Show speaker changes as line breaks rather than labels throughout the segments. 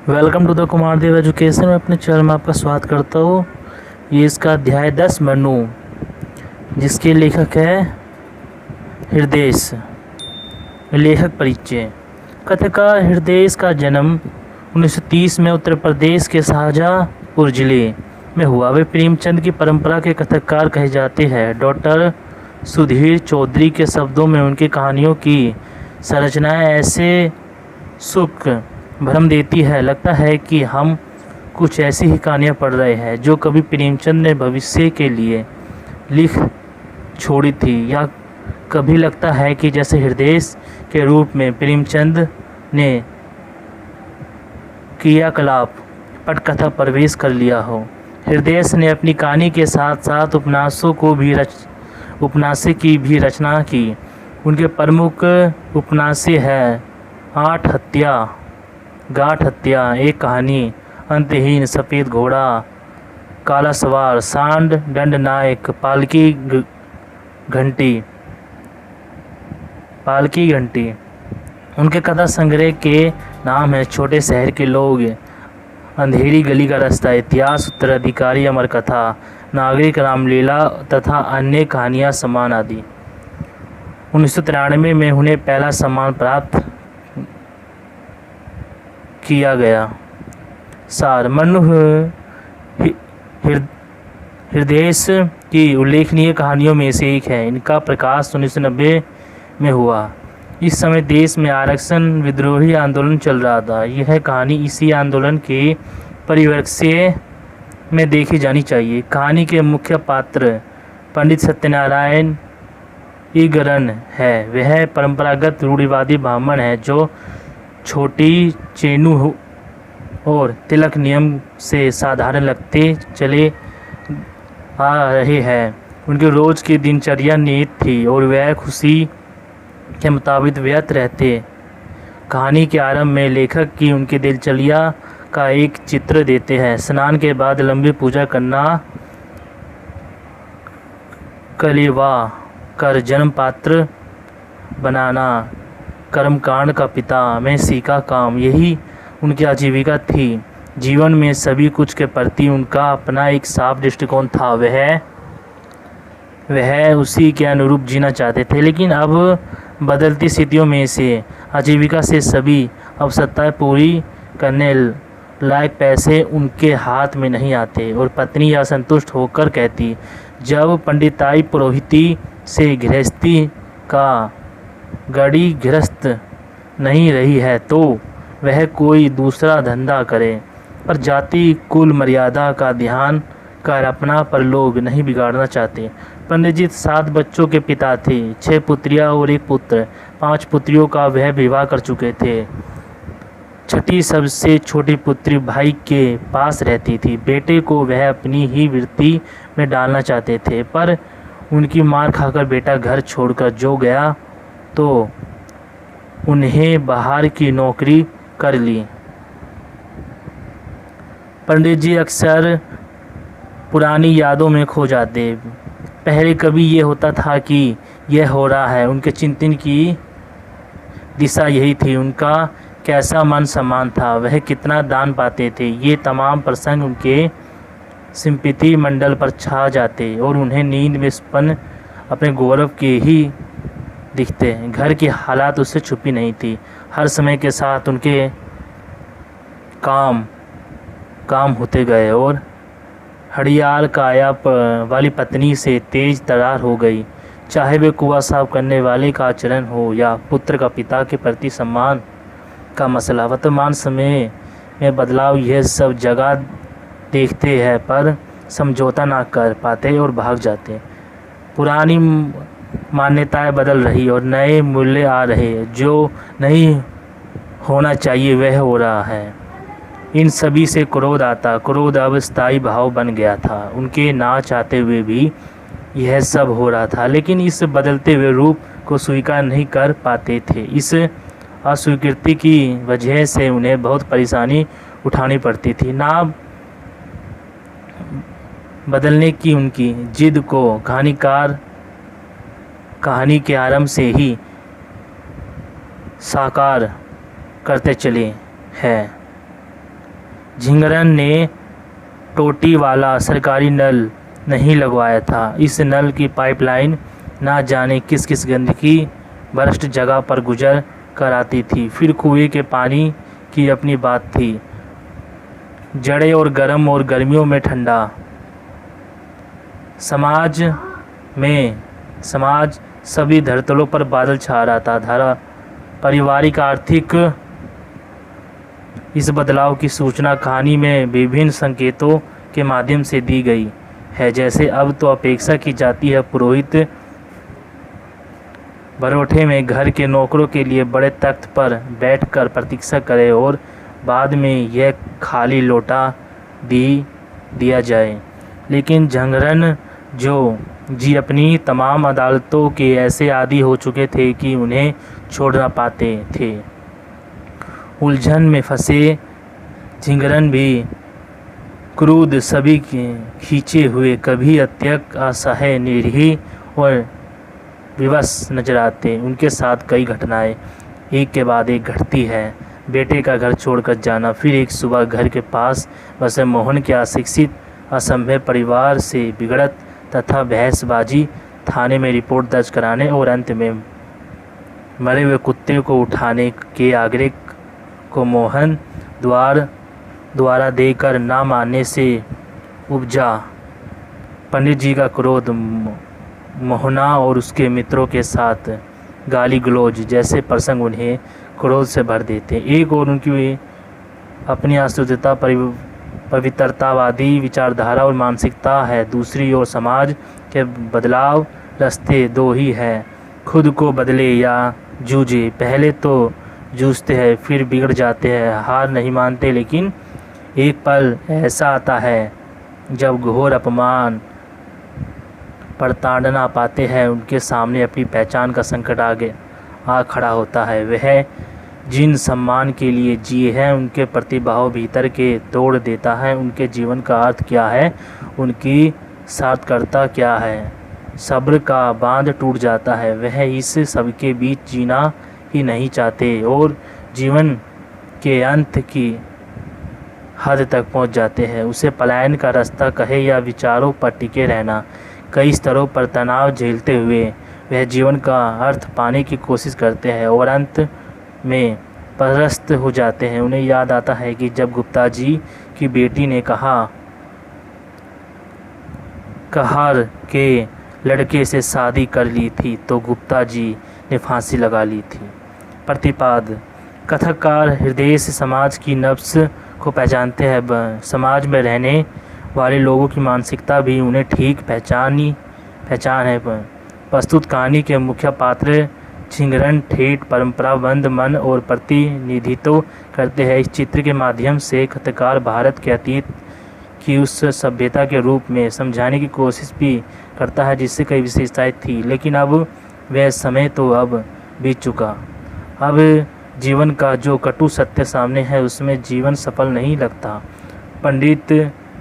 Welcome to the Kumar Dev education. मैं अपने channel में आपका स्वागत करता हूँ। ये इसका अध्याय 10 मनु, जिसके लेखक है हृदय। लेखक परिचय। कथाकार हृदय का जन्म 1930 में उत्तर प्रदेश के शाहजहाँपुर जिले में हुआ। वे प्रेमचंद की परंपरा के कथाकार कहे जाते हैं। डॉक्टर सुधीर चौधरी के शब्दों में उनकी कहानियों की संरचनाएं ऐसे सुख भ्रम देती है, लगता है कि हम कुछ ऐसी ही कहानियाँ पढ़ रहे हैं जो कभी प्रेमचंद ने भविष्य के लिए लिख छोड़ी थी, या कभी लगता है कि जैसे हृदय के रूप में प्रेमचंद ने क्रियाकलाप पटकथा प्रवेश कर लिया हो। हृदय ने अपनी कहानी के साथ साथ उपन्यास की भी रचना की। उनके प्रमुख उपन्यास है गाठ हत्या, एक कहानी, अंतहीन, सफ़ेद घोड़ा, काला सवार, सांड दंडनायक, पालकी घंटी। उनके कथा संग्रह के नाम है छोटे शहर के लोग, अंधेरी गली का रास्ता, इतिहास, उत्तराधिकारी, अमर कथा, नागरिक, रामलीला तथा अन्य कहानियाँ सम्मान आदि। 1993 में उन्हें पहला सम्मान प्राप्त किया गया। सार मनु हृदय की उल्लेखनीय कहानियों में से एक है। इनका प्रकाश 1990 में हुआ। इस समय देश में आरक्षण विद्रोही आंदोलन चल रहा था। यह कहानी इसी आंदोलन के परिप्रेक्ष्य में देखी जानी चाहिए। कहानी के मुख्य पात्र पंडित सत्यनारायण ईगरन है। वह परंपरागत रूढ़िवादी ब्राह्मण है जो छोटी चेनु और तिलक नियम से साधारण लगते चले आ रहे हैं। उनके रोज की दिनचर्या नियत थी और वह खुशी के मुताबिक व्यस्त रहते। कहानी के आरंभ में लेखक की उनकी दिनचर्या का एक चित्र देते हैं। स्नान के बाद लंबी पूजा करना, कलेवा कर जन्म पात्र बनाना, कर्मकांड का पिता में सीखा काम, यही उनकी आजीविका थी। जीवन में सभी कुछ के प्रति उनका अपना एक साफ दृष्टिकोण था। वह उसी के अनुरूप जीना चाहते थे, लेकिन अब बदलती स्थितियों में से आजीविका से सभी आवश्यकताएं पूरी करने लायक पैसे उनके हाथ में नहीं आते और पत्नी असंतुष्ट होकर कहती, जब पंडिताई पुरोहिती से गृहस्थी का गाड़ी गृहस्थ नहीं रही है तो वह कोई दूसरा धंधा करे। पर जाति कुल मर्यादा का ध्यान कर अपना परलोक नहीं बिगाड़ना चाहते। पंडित जी 7 बच्चों के पिता थे, 6 पुत्रियां और 1 पुत्र। 5 पुत्रियों का वह विवाह कर चुके थे। छठी सबसे छोटी पुत्री भाई के पास रहती थी। बेटे को वह अपनी ही वृत्ति में डालना चाहते थे, पर उनकी मार खाकर बेटा घर छोड़कर जो गया तो उन्हें बाहर की नौकरी कर ली। पंडित जी अक्सर पुरानी यादों में खो जाते। पहले कभी ये होता था कि यह हो रहा है। उनके चिंतन की दिशा यही थी। उनका कैसा मन सम्मान था, वह कितना दान पाते थे, ये तमाम प्रसंग उनके स्मृति मंडल पर छा जाते और उन्हें नींद में स्पन्न अपने गौरव के ही दिखते। घर की हालात उससे छुपी नहीं थी। हर समय के साथ उनके काम होते गए और हड़ियाल काया वाली पत्नी से तेज तरार हो गई। चाहे वे कुआं साफ करने वाले का आचरण हो या पुत्र का पिता के प्रति सम्मान का मसला। वर्तमान समय में बदलाव यह सब जगह देखते हैं, पर समझौता ना कर पाते और भाग जाते। पुरानी मान्यताएं बदल रही और नए मूल्य आ रहे। जो नहीं होना चाहिए वह हो रहा है। इन सभी से क्रोध आता। क्रोध अब स्थायी भाव बन गया था। उनके ना चाहते हुए भी यह सब हो रहा था, लेकिन इस बदलते हुए रूप को स्वीकार नहीं कर पाते थे। इस अस्वीकृति की वजह से उन्हें बहुत परेशानी उठानी पड़ती थी। ना बदलने की उनकी जिद को कहानी के आरंभ से ही साकार करते चले हैं। झिंगरन ने टोटी वाला सरकारी नल नहीं लगवाया था। इस नल की पाइपलाइन ना जाने किस किस गंदगी भ्रष्ट जगह पर गुजर कर आती थी। फिर कुएं के पानी की अपनी बात थी, जड़े और गर्म और गर्मियों में ठंडा। समाज सभी धरातलों पर बादल छा रहा था। धारा पारिवारिक आर्थिक इस बदलाव की सूचना कहानी में विभिन्न संकेतों के माध्यम से दी गई है। जैसे अब तो अपेक्षा की जाती है पुरोहित बरोठे में घर के नौकरों के लिए बड़े तख्त पर बैठकर प्रतीक्षा करे और बाद में यह खाली लोटा दिया जाए। लेकिन झंगरन जी अपनी तमाम अदालतों के ऐसे आदी हो चुके थे कि उन्हें छोड़ ना पाते थे। उलझन में फंसे झिंगरन भी क्रोध सभी खींचे हुए, कभी अत्यंत असहाय, निरीह और विवश नजर आते। उनके साथ कई घटनाएं एक के बाद एक घटती है। बेटे का घर छोड़कर जाना, फिर एक सुबह घर के पास बसे मोहन के अशिक्षित असभ्य परिवार से बिगड़त तथा बहसबाजी, थाने में रिपोर्ट दर्ज कराने और अंत में मरे हुए कुत्ते को उठाने के आग्रह को मोहन द्वारा देकर ना मानने से उपजा पंडित जी का क्रोध। मोहना और उसके मित्रों के साथ गाली गलौज जैसे प्रसंग उन्हें क्रोध से भर देते। एक और उनकी अपनी आश्रितता पवित्रतावादी विचारधारा और मानसिकता है, दूसरी ओर समाज के बदलाव रास्ते दो ही हैं, खुद को बदले या जूझे। पहले तो जूझते हैं, फिर बिगड़ जाते हैं, हार नहीं मानते। लेकिन एक पल ऐसा आता है जब घोर अपमान प्रताड़ना पाते हैं, उनके सामने अपनी पहचान का संकट आ खड़ा होता है। वह जिन सम्मान के लिए जिए हैं उनके प्रतिभाव भीतर के तोड़ देता है। उनके जीवन का अर्थ क्या है, उनकी सार्थकता क्या है, सब्र का बांध टूट जाता है। वह इस सबके बीच जीना ही नहीं चाहते और जीवन के अंत की हद तक पहुंच जाते हैं। उसे पलायन का रास्ता कहे या विचारों पर टिके रहना, कई स्तरों पर तनाव झेलते हुए वह जीवन का अर्थ पाने की कोशिश करते हैं और अंत में परास्त हो जाते हैं। उन्हें याद आता है कि जब गुप्ता जी की बेटी ने कहार के लड़के से शादी कर ली थी तो गुप्ता जी ने फांसी लगा ली थी। प्रतिपाद कथाकार हृदय से समाज की नब्ज को पहचानते हैं। समाज में रहने वाले लोगों की मानसिकता भी उन्हें ठीक पहचान है। प्रस्तुत कहानी के मुख्य पात्र झिंगरन ठेठ परंपराबद्ध मन और प्रतिनिधित्व करते हैं। इस चित्र के माध्यम से कथाकार भारत के अतीत की उस सभ्यता के रूप में समझाने की कोशिश भी करता है जिससे कई विशेषताएं थी, लेकिन अब वह समय तो अब बीत चुका। अब जीवन का जो कटु सत्य सामने है उसमें जीवन सफल नहीं लगता। पंडित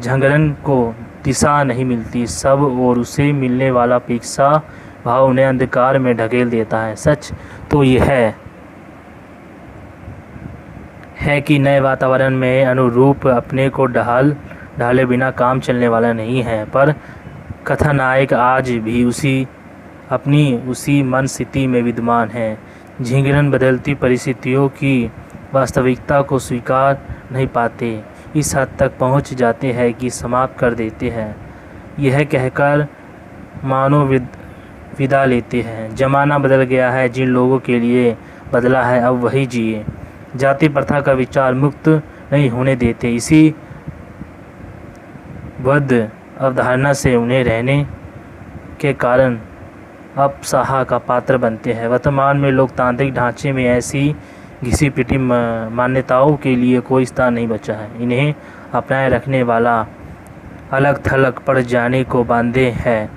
झंगरन को दिशा नहीं मिलती, सब और उसे मिलने वाला अपेक्षा भाव उन्हें अंधकार में ढकेल देता है। सच तो यह है कि नए वातावरण में अनुरूप अपने को ढाले बिना काम चलने वाला नहीं है, पर कथानायक आज भी उसी मन स्थिति में विद्यमान है। झिंगरन बदलती परिस्थितियों की वास्तविकता को स्वीकार नहीं पाते, इस हद तक पहुंच जाते हैं कि समाप्त कर देते हैं, यह कहकर मानो विदा लेते हैं। जमाना बदल गया है, जिन लोगों के लिए बदला है अब वही जिए। जाति प्रथा का विचार मुक्त नहीं होने देते, इसी बद्ध अवधारणा से उन्हें रहने के कारण अपसाहा का पात्र बनते हैं। वर्तमान में लोकतांत्रिक ढांचे में ऐसी घिसी पिटी मान्यताओं के लिए कोई स्थान नहीं बचा है। इन्हें अपनाए रखने वाला अलग थलग पड़ जाने को बांधे है,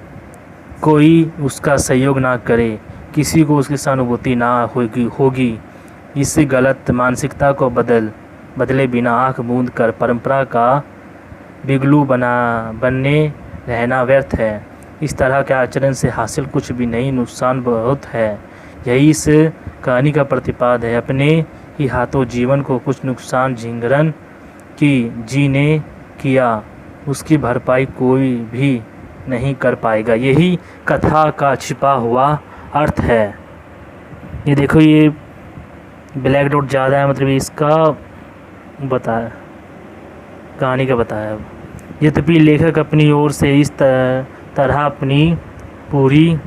कोई उसका सहयोग ना करे, किसी को उसकी सहानुभूति ना होगी। इस गलत मानसिकता को बदले बिना आँख मूंद कर परंपरा का बिगलू बनने रहना व्यर्थ है। इस तरह के आचरण से हासिल कुछ भी नहीं, नुकसान बहुत है। यही इस कहानी का प्रतिपाद है। अपने ही हाथों जीवन को कुछ नुकसान झिंगरन कि जी ने किया उसकी भरपाई कोई भी नहीं कर पाएगा। यही कथा का छिपा हुआ अर्थ है। ये देखो, ये ब्लैक डॉट ज़्यादा है, मतलब इसका बताया, कहानी का बताया। यद्यपि लेखक अपनी ओर से इस तरह अपनी पूरी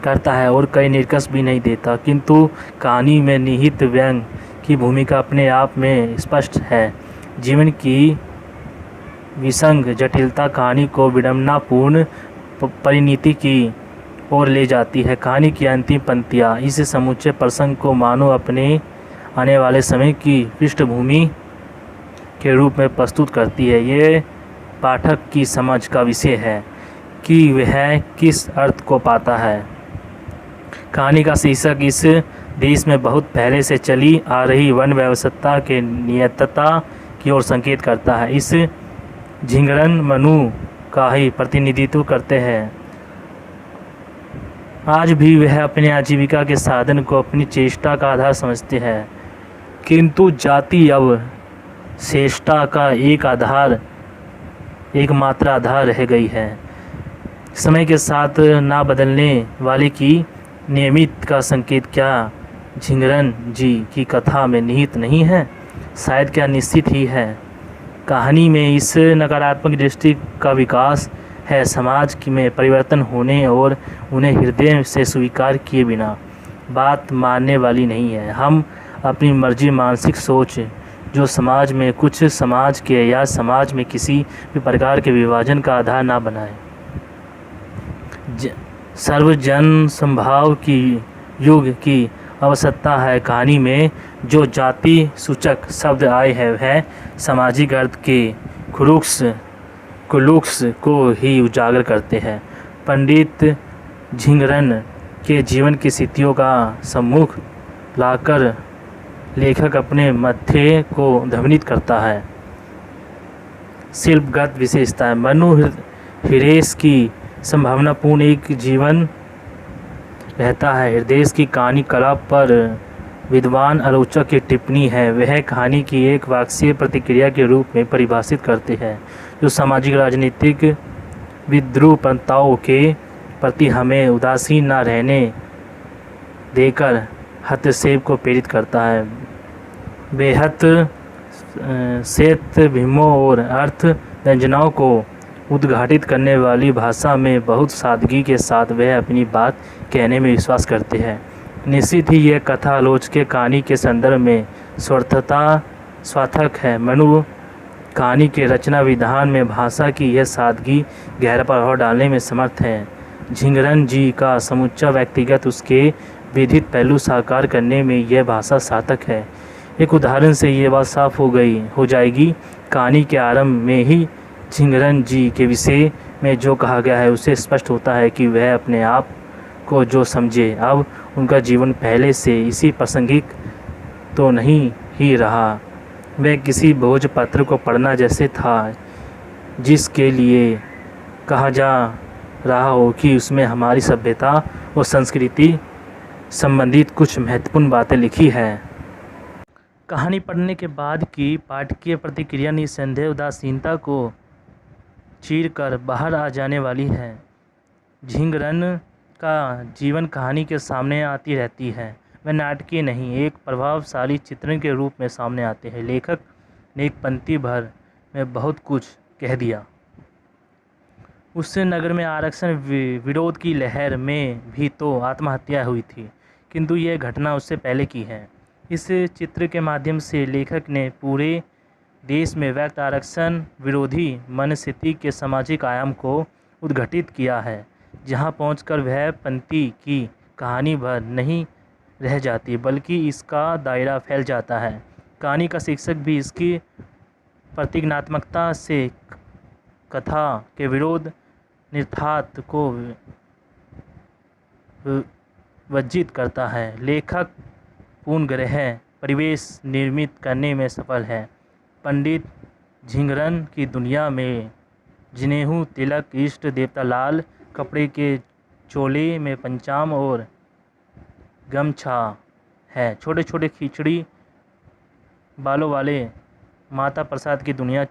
करता है और कई निष्कर्ष भी नहीं देता, किंतु कहानी में निहित व्यंग की भूमिका अपने आप में स्पष्ट है। जीवन की विसंग जटिलता कहानी को विडंबनापूर्ण परिणति की ओर ले जाती है। कहानी की अंतिम पंक्तियाँ इस समूचे प्रसंग को मानो अपने आने वाले समय की पृष्ठभूमि के रूप में प्रस्तुत करती है। ये पाठक की समझ का विषय है कि वह किस अर्थ को पाता है। कहानी का शीर्षक इस देश में बहुत पहले से चली आ रही वन व्यवस्था के नियतता की ओर संकेत करता है। इस झिंगरन मनु का ही प्रतिनिधित्व करते हैं। आज भी वह अपने आजीविका के साधन को अपनी चेष्टा का आधार समझते हैं, किंतु जाति अब चेष्टा का एकमात्र आधार रह गई है। समय के साथ ना बदलने वाले की नियमित का संकेत क्या झिंगरन जी की कथा में निहित नहीं है? शायद क्या निश्चित ही है। कहानी में इस नकारात्मक दृष्टि का विकास है, समाज में परिवर्तन होने और उन्हें हृदय से स्वीकार किए बिना बात मानने वाली नहीं है। हम अपनी मर्जी मानसिक सोच जो समाज में कुछ समाज के या समाज में किसी भी प्रकार के विभाजन का आधार ना बनाए। सर्वजन संभाव की युग की आवश्यकता है। कहानी में जो जाति सूचक शब्द आए हैं वह सामाजिक अर्थ के कुलुक्स को ही उजागर करते हैं। पंडित झिंगरन के जीवन की स्थितियों का सम्मुख लाकर लेखक अपने मध्य को ध्वनित करता है। शिल्पगत विशेषता है। मनु हिरेश की संभावनापूर्ण एक जीवन रहता है। हृदय की कहानी कला पर विद्वान आलोचक की टिप्पणी है। वह कहानी की एक वाक्सीय प्रतिक्रिया के रूप में परिभाषित करते हैं जो सामाजिक राजनीतिक विद्रूपताओं के प्रति हमें उदासीन न रहने देकर हस्तक्षेप को प्रेरित करता है। बेहद श्वेत भीमों और अर्थ व्यंजनाओं को उद्घाटित करने वाली भाषा में बहुत सादगी के साथ वह अपनी बात कहने में विश्वास करते हैं। निश्चित ही यह कथा आलोचक के कहानी के संदर्भ में स्वार्थक है। मनु कहानी के रचना विधान में भाषा की यह सादगी गहरा प्रभाव डालने में समर्थ है। झिंगरन जी का समुच्चा व्यक्तिगत उसके विधित पहलू साकार करने में यह भाषा सार्थक है। एक उदाहरण से ये बात साफ हो जाएगी। कहानी के आरंभ में ही झिंगरन जी के विषय में जो कहा गया है उससे स्पष्ट होता है कि वह अपने आप को जो समझे। अब उनका जीवन पहले से इसी प्रासंगिक तो नहीं ही रहा। वह किसी भोजपत्र को पढ़ना जैसे था जिसके लिए कहा जा रहा हो कि उसमें हमारी सभ्यता और संस्कृति संबंधित कुछ महत्वपूर्ण बातें लिखी है। कहानी पढ़ने के बाद की पाठकीय प्रतिक्रिया निस्संदेह उदासीनता को चीरकर बाहर आ जाने वाली है। झिंगरन का जीवन कहानी के सामने आती रहती है। वह नाटकीय नहीं, एक प्रभावशाली चित्रण के रूप में सामने आते हैं। लेखक ने एक पंक्ति भर में बहुत कुछ कह दिया। उससे नगर में आरक्षण विरोध की लहर में भी तो आत्महत्या हुई थी, किंतु यह घटना उससे पहले की है। इस चित्र के माध्यम से लेखक ने पूरे देश में व्यक्त आरक्षण विरोधी मनस्थिति के सामाजिक आयाम को उद्घाटित किया है, जहां पहुंचकर वह पंक्ति की कहानी भर नहीं रह जाती बल्कि इसका दायरा फैल जाता है। कहानी का शीर्षक भी इसकी प्रतीकात्मकता से कथा के विरोध निर्थात को वर्जित करता है। लेखक पूर्ण ग्रह परिवेश निर्मित करने में सफल है। पंडित झिंगरन की दुनिया में जिनेहू तिलक, इष्ट देवता लाल कपड़े के चोले में पंचाम और गमछा है। छोटे छोटे खिचड़ी बालों वाले माता प्रसाद की दुनिया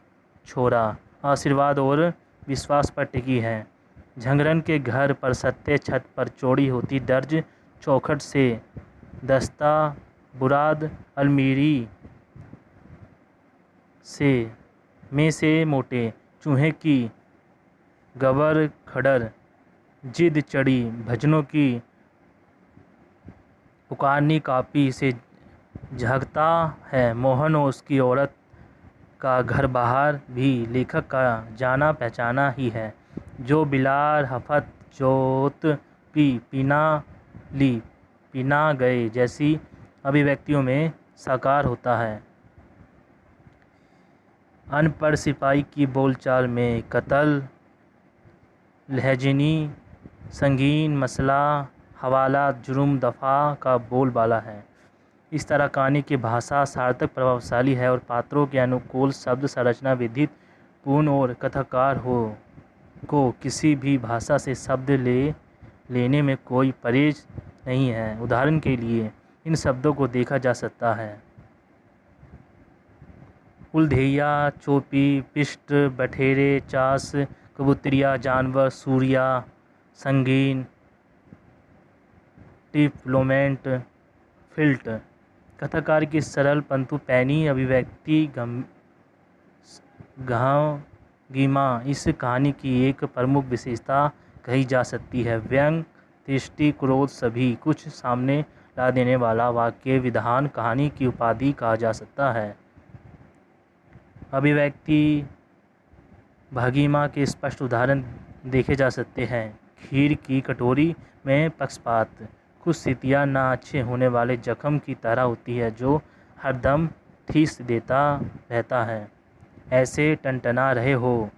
छोरा आशीर्वाद और विश्वास पर टिकी है। झंगरन के घर पर सत्य छत पर चौड़ी होती दर्ज चौखट से दस्ता बुराद अलमीरी में से मोटे चूहे की गबर खड़र जिद चढ़ी भजनों की पुकारनी कापी से झांकता है। मोहन और उसकी औरत का घर बाहर भी लेखक का जाना पहचाना ही है, जो बिलार हफत जोत पीना गए जैसी अभिव्यक्तियों में साकार होता है। अनपढ़ सिपाही की बोलचाल में कत्ल लहजनी संगीन मसला हवाला जुर्म दफ़ा का बोलबाला है। इस तरह कहानी की भाषा सार्थक प्रभावशाली है और पात्रों के अनुकूल शब्द संरचना विधित पूर्ण और कथाकार को किसी भी भाषा से शब्द लेने में कोई परहेज नहीं है। उदाहरण के लिए इन शब्दों को देखा जा सकता है: उलधेया चोपी पिष्ट बठेरे चास कबूतरिया जानवर सूर्या संगीन डिप्लोमेट फिल्ट। कथाकार की सरल पंतु पैनी अभिव्यक्ति गीमा इस कहानी की एक प्रमुख विशेषता कही जा सकती है। व्यंग दृष्टि क्रोध सभी कुछ सामने ला देने वाला वाक्य विधान कहानी की उपाधि कहा जा सकता है। अभिव्यक्ति भंगिमा के स्पष्ट उदाहरण देखे जा सकते हैं। खीर की कटोरी में पक्षपात कुछ स्थितियाँ ना अच्छे होने वाले जख्म की तरह होती है जो हरदम ठीस देता रहता है। ऐसे टनटना रहे हो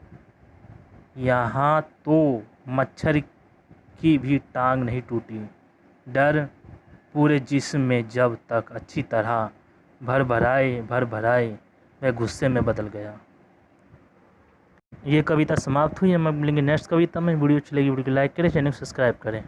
यहाँ तो मच्छर की भी टांग नहीं टूटी। डर पूरे जिस्म में जब तक अच्छी तरह भरभराए वह गुस्से में बदल गया। ये कविता समाप्त हुई। हम मिलेंगे नेक्स्ट कविता में। वीडियो अच्छी लगी वीडियो को लाइक करें, चैनल को सब्सक्राइब करें।